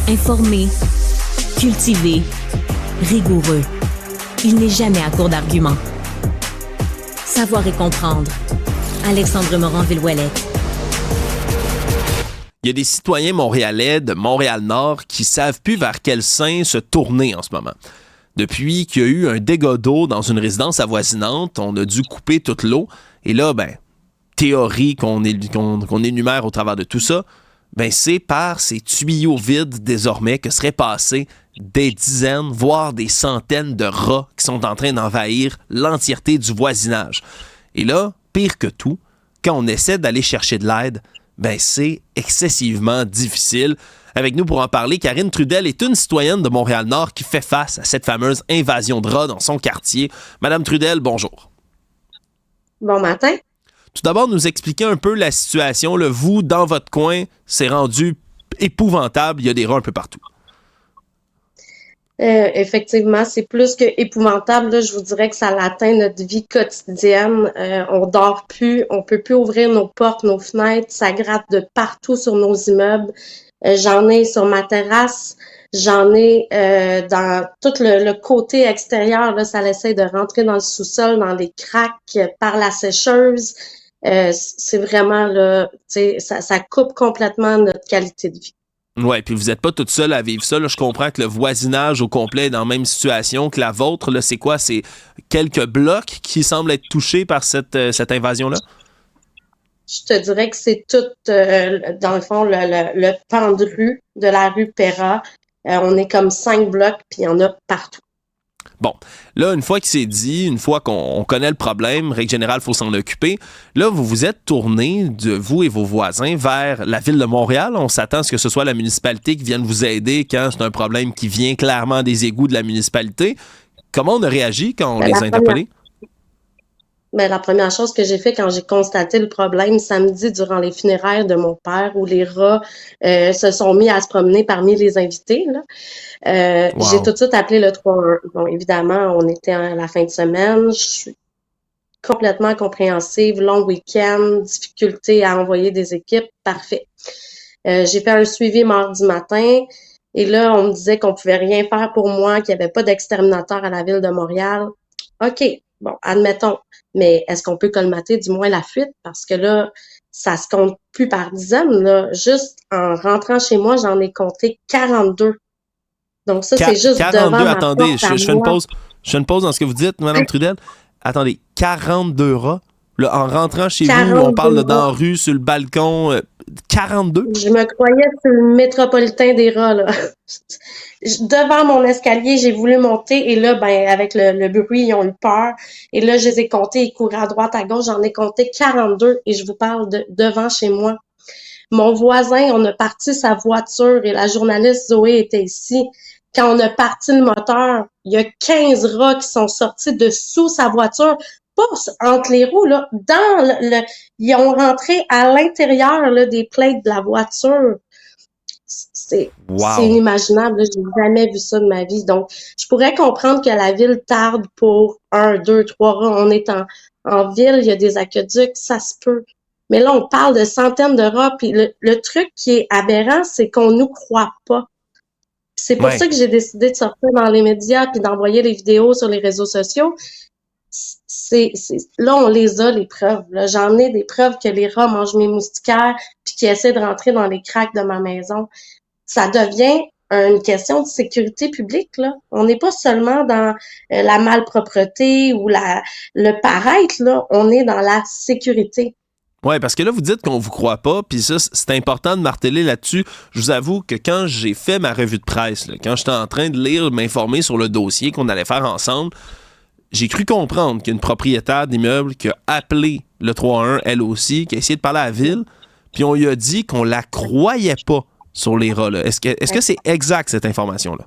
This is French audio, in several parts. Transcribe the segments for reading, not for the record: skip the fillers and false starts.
Informé, cultivé, rigoureux. Il n'est jamais à court d'arguments. Savoir et comprendre. Alexandre Morin-Villouellette. Il y a des citoyens montréalais de Montréal-Nord qui savent plus vers quel sein se tourner en ce moment. Depuis qu'il y a eu un dégât d'eau dans une résidence avoisinante, on a dû couper toute l'eau. Et là, théorie qu'on énumère au travers de tout ça, c'est par ces tuyaux vides désormais que seraient passés des dizaines, voire des centaines de rats qui sont en train d'envahir l'entièreté du voisinage. Et là, pire que tout, quand on essaie d'aller chercher de l'aide, c'est excessivement difficile. Avec nous pour en parler, Karine Trudel est une citoyenne de Montréal-Nord qui fait face à cette fameuse invasion de rats dans son quartier. Madame Trudel, bonjour. Bon matin. Tout d'abord, nous expliquer un peu la situation. Là, vous, dans votre coin, c'est rendu épouvantable. Il y a des rats un peu partout. Effectivement, c'est plus que épouvantable. Là, je vous dirais que ça atteint notre vie quotidienne. On dort plus, on peut plus ouvrir nos portes, nos fenêtres. Ça gratte de partout sur nos immeubles. J'en ai sur ma terrasse. J'en ai dans tout le côté extérieur. Là, ça essaie de rentrer dans le sous-sol, dans les cracks, par la sécheuse. C'est vraiment là, ça coupe complètement notre qualité de vie. Oui, puis vous n'êtes pas toute seule à vivre ça. Là. Je comprends que le voisinage au complet est dans la même situation que la vôtre. Là, c'est quoi? C'est quelques blocs qui semblent être touchés par cette invasion-là? Je te dirais que c'est tout, dans le fond, le pan de rue de la rue Perra. On est comme 5 blocs, puis il y en a partout. Bon, là, une fois que c'est dit, une fois qu'on connaît le problème, règle générale, il faut s'en occuper. Là, vous vous êtes tourné, vous et vos voisins, vers la ville de Montréal. On s'attend à ce que ce soit la municipalité qui vienne vous aider quand c'est un problème qui vient clairement des égouts de la municipalité. Comment on a réagi quand on les a interpellés? La première chose que j'ai fait quand j'ai constaté le problème samedi durant les funérailles de mon père, où les rats se sont mis à se promener parmi les invités, là, wow. J'ai tout de suite appelé le 311. Bon, évidemment, on était à la fin de semaine. Je suis complètement compréhensive. Long week-end, difficulté à envoyer des équipes. Parfait. J'ai fait un suivi mardi matin. Et là, on me disait qu'on pouvait rien faire pour moi, qu'il n'y avait pas d'exterminateur à la ville de Montréal. OK. Bon, admettons. Mais est-ce qu'on peut colmater du moins la fuite? Parce que là, ça se compte plus par dizaines. Là. Juste en rentrant chez moi, j'en ai compté 42. Donc ça, c'est juste 42, devant attendez, ma porte je fais une pause dans ce que vous dites, Mme Trudel. Attendez, 42 rats? Là, en rentrant chez vous, on parle là, dans la rue, sur le balcon, 42? Je me croyais sur le métropolitain des rats, là. Devant mon escalier, j'ai voulu monter et là, avec le bruit, ils ont eu peur. Et là, je les ai comptés, ils couraient à droite, à gauche. J'en ai compté 42 et je vous parle de devant chez moi. Mon voisin, on a parti sa voiture et la journaliste Zoé était ici. Quand on a parti le moteur, il y a 15 rats qui sont sortis de sous sa voiture. Pas entre les roues, là, ils ont rentré à l'intérieur là, des plates de la voiture. C'est inimaginable, là, j'ai jamais vu ça de ma vie. Donc, je pourrais comprendre que la ville tarde pour 1, 2, 3 rats. On est en ville, il y a des aqueducs, ça se peut. Mais là, on parle de centaines de rats. Puis le truc qui est aberrant, c'est qu'on nous croit pas. C'est pour ça que j'ai décidé de sortir dans les médias puis d'envoyer les vidéos sur les réseaux sociaux. Là, on les a, les preuves. Là. J'en ai des preuves que les rats mangent mes moustiquaires puis qu'ils essaient de rentrer dans les cracks de ma maison. Ça devient une question de sécurité publique. Là. On n'est pas seulement dans la malpropreté ou le paraître. Là. On est dans la sécurité. Oui, parce que là, vous dites qu'on vous croit pas, puis ça, c'est important de marteler là-dessus. Je vous avoue que quand j'ai fait ma revue de presse, là, quand j'étais en train de lire, m'informer sur le dossier qu'on allait faire ensemble, j'ai cru comprendre qu'il y a une propriétaire d'immeuble qui a appelé le 311, elle aussi, qui a essayé de parler à la ville, puis on lui a dit qu'on la croyait pas sur les rats. Est-ce que c'est exact, cette information-là?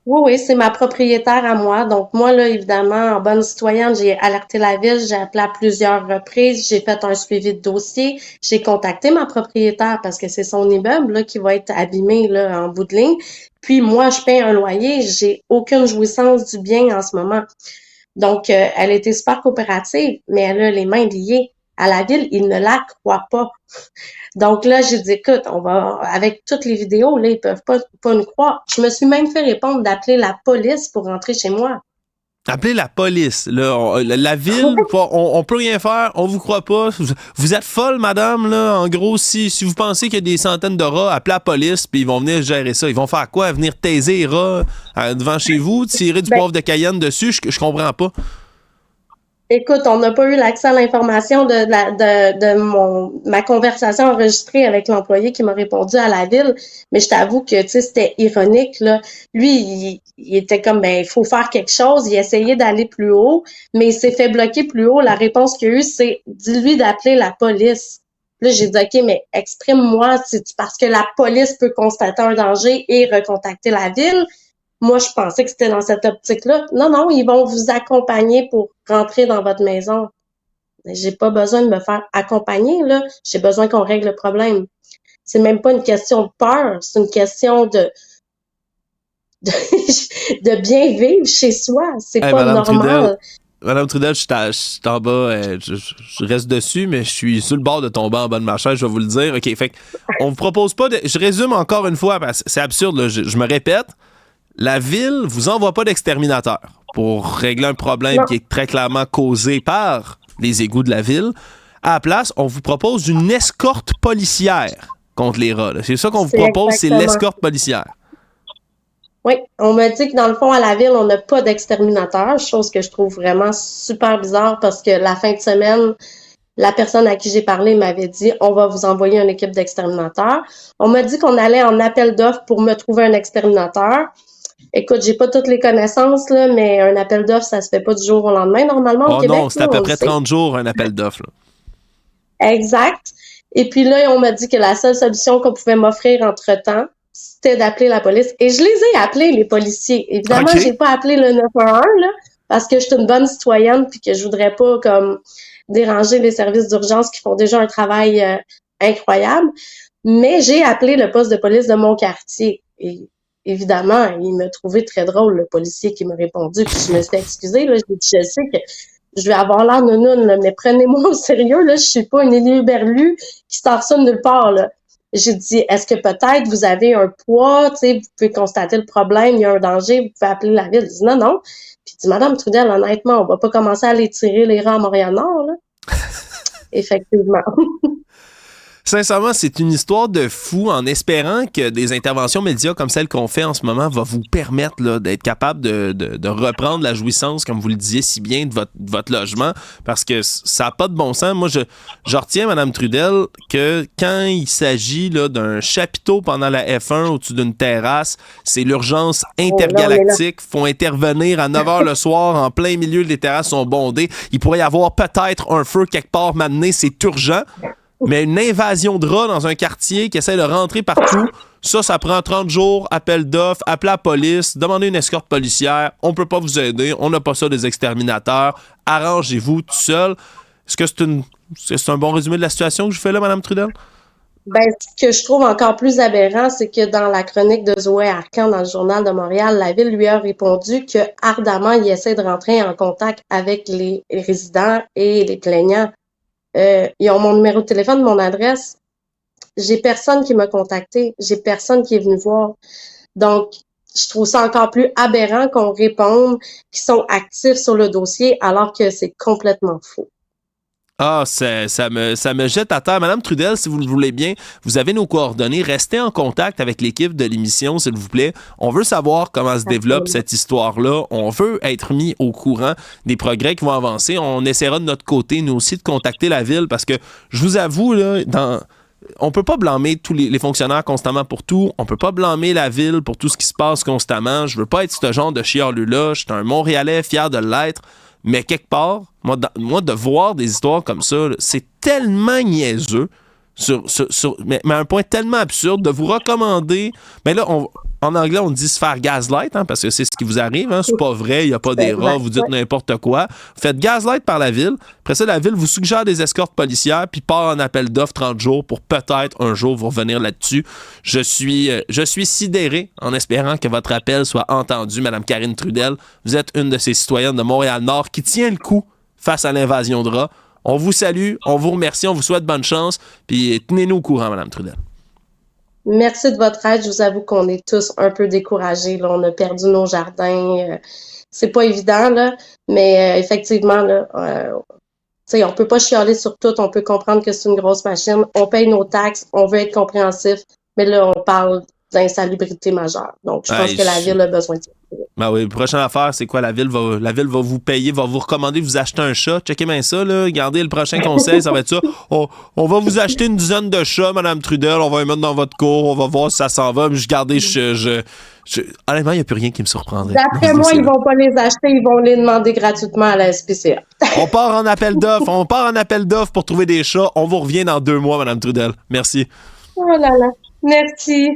Oui, c'est ma propriétaire à moi. Donc, moi, là, évidemment, en bonne citoyenne, j'ai alerté la ville, j'ai appelé à plusieurs reprises, j'ai fait un suivi de dossier, j'ai contacté ma propriétaire parce que c'est son immeuble là, qui va être abîmé là, en bout de ligne. Puis, moi, je paye un loyer, j'ai aucune jouissance du bien en ce moment. Donc, elle était super coopérative, mais elle a les mains liées. à la ville, ils ne la croient pas. Donc là, j'ai dit, écoute, on va, avec toutes les vidéos, là, ils peuvent pas nous croire. Je me suis même fait répondre d'appeler la police pour rentrer chez moi. Appelez la police. Là, la ville, on peut rien faire, on vous croit pas. Vous êtes folle, madame, là. En gros, si vous pensez qu'il y a des centaines de rats, appelez la police, puis ils vont venir gérer ça. Ils vont faire quoi? Venir taiser les rats devant chez vous, tirer du poivre de Cayenne dessus? Je comprends pas. Écoute, on n'a pas eu l'accès à l'information de ma conversation enregistrée avec l'employé qui m'a répondu à la ville, mais je t'avoue que tu sais c'était ironique là. Lui, il était comme ben il faut faire quelque chose, il essayait d'aller plus haut, mais il s'est fait bloquer plus haut. La réponse qu'il a eue c'est dis-lui d'appeler la police. Là, j'ai dit OK, mais exprime-moi parce que la police peut constater un danger et recontacter la ville. Moi, je pensais que c'était dans cette optique-là. Non, ils vont vous accompagner pour rentrer dans votre maison. J'ai pas besoin de me faire accompagner, là. J'ai besoin qu'on règle le problème. C'est même pas une question de peur, c'est une question de bien vivre chez soi. C'est pas Madame normal. Madame Trudel, je suis en bas, je reste dessus, mais je suis sur le bord de tomber en bas de ma chaise, je vais vous le dire. OK, fait on vous propose pas de... Je résume encore une fois, parce que c'est absurde, là, je me répète. La ville vous envoie pas d'exterminateur pour régler un problème qui est très clairement causé par les égouts de la ville. À la place, on vous propose une escorte policière contre les rats. Là. C'est ça qu'on vous propose, c'est l'escorte policière. Oui, on m'a dit que dans le fond, à la ville, on n'a pas d'exterminateur, chose que je trouve vraiment super bizarre parce que la fin de semaine, la personne à qui j'ai parlé m'avait dit « On va vous envoyer une équipe d'exterminateurs ». On m'a dit qu'on allait en appel d'offres pour me trouver un exterminateur. Écoute, j'ai pas toutes les connaissances, là, mais un appel d'offres, ça se fait pas du jour au lendemain, normalement, au Québec. Non, c'est à peu près 30 jours, un appel d'offres. Exact. Et puis là, on m'a dit que la seule solution qu'on pouvait m'offrir entre-temps, c'était d'appeler la police. Et je les ai appelés, les policiers. Évidemment, j'ai pas appelé le 911, là, parce que je suis une bonne citoyenne puis que je voudrais pas, comme, déranger les services d'urgence qui font déjà un travail incroyable. Mais j'ai appelé le poste de police de mon quartier. Et évidemment, il m'a trouvé très drôle, le policier qui m'a répondu, puis je me suis excusée, là, je sais que je vais avoir l'air nounoune, là, mais prenez-moi au sérieux, là, je suis pas une éluberlue qui sort ça de nulle part, là. J'ai dit, est-ce que peut-être vous avez un poids, tu sais, vous pouvez constater le problème, il y a un danger, vous pouvez appeler la ville. Il dit, non. Puis il dit, Madame Trudel, honnêtement, on va pas commencer à aller tirer les rats à Montréal-Nord, là. Effectivement. Sincèrement, c'est une histoire de fou en espérant que des interventions médias comme celle qu'on fait en ce moment va vous permettre là, d'être capable de reprendre la jouissance, comme vous le disiez si bien, de votre logement, parce que ça n'a pas de bon sens. Moi, je retiens, Mme Trudel, que quand il s'agit là, d'un chapiteau pendant la F1 au-dessus d'une terrasse, c'est l'urgence intergalactique. Il faut intervenir à 9h le soir, en plein milieu, les terrasses sont bondées. Il pourrait y avoir peut-être un feu quelque part maintenant, c'est urgent. Mais une invasion de rats dans un quartier qui essaie de rentrer partout, ça prend 30 jours, appel d'offres, appelez la police, demandez une escorte policière, on peut pas vous aider, on n'a pas ça des exterminateurs, arrangez-vous tout seul. Est-ce que c'est un bon résumé de la situation que je fais là, Mme Trudel? Ben, ce que je trouve encore plus aberrant, c'est que dans la chronique de Zoé Arcan dans le Journal de Montréal, la ville lui a répondu que ardemment, il essaie de rentrer en contact avec les résidents et les plaignants. Ils ont mon numéro de téléphone, mon adresse. J'ai personne qui m'a contacté. J'ai personne qui est venu voir. Donc, je trouve ça encore plus aberrant qu'on réponde qu'ils sont actifs sur le dossier alors que c'est complètement faux. Ah, ça me jette à terre. Madame Trudel, si vous le voulez bien, vous avez nos coordonnées. Restez en contact avec l'équipe de l'émission, s'il vous plaît. On veut savoir comment se développe cette histoire-là. On veut être mis au courant des progrès qui vont avancer. On essaiera de notre côté, nous aussi, de contacter la ville parce que, je vous avoue, là, on peut pas blâmer tous les fonctionnaires constamment pour tout. On peut pas blâmer la ville pour tout ce qui se passe constamment. Je veux pas être ce genre de chialeux-là. Je suis un Montréalais fier de l'être. Mais quelque part, moi, de voir des histoires comme ça, là, c'est tellement niaiseux, mais à un point tellement absurde, de vous recommander... Mais là, en anglais, on dit se faire gaslight, hein, parce que c'est ce qui vous arrive. Hein, c'est pas vrai, il n'y a pas des rats, vous dites n'importe quoi. Vous faites gaslight par la ville. Après ça, la ville vous suggère des escortes policières, puis part en appel d'offres 30 jours pour peut-être un jour vous revenir là-dessus. Je suis sidéré en espérant que votre appel soit entendu, Mme Karine Trudel. Vous êtes une de ces citoyennes de Montréal-Nord qui tient le coup face à l'invasion de rats. On vous salue, on vous remercie, on vous souhaite bonne chance, puis tenez-nous au courant, Mme Trudel. Merci de votre aide. Je vous avoue qu'on est tous un peu découragés. Là. On a perdu nos jardins. C'est pas évident, là, mais effectivement, là, on peut pas chialer sur tout. On peut comprendre que c'est une grosse machine. On paye nos taxes. On veut être compréhensif. Mais là, on parle d'insalubrité majeure. Donc, je pense que la Ville a besoin de ça. Ben oui, prochaine affaire, c'est quoi? La ville va vous payer, va vous recommander de vous acheter un chat. Checkez bien ça, là. Regardez, le prochain conseil, ça va être ça. On va vous acheter une dizaine de chats, Mme Trudel. On va les mettre dans votre cour. On va voir si ça s'en va. Mais regardez, honnêtement, il n'y a plus rien qui me surprendrait. D'après moi, ils vont pas les acheter. Ils vont les demander gratuitement à la SPCA. On part en appel d'offres. Pour trouver des chats. On vous revient dans 2 mois, Mme Trudel. Merci. Oh là là. Merci.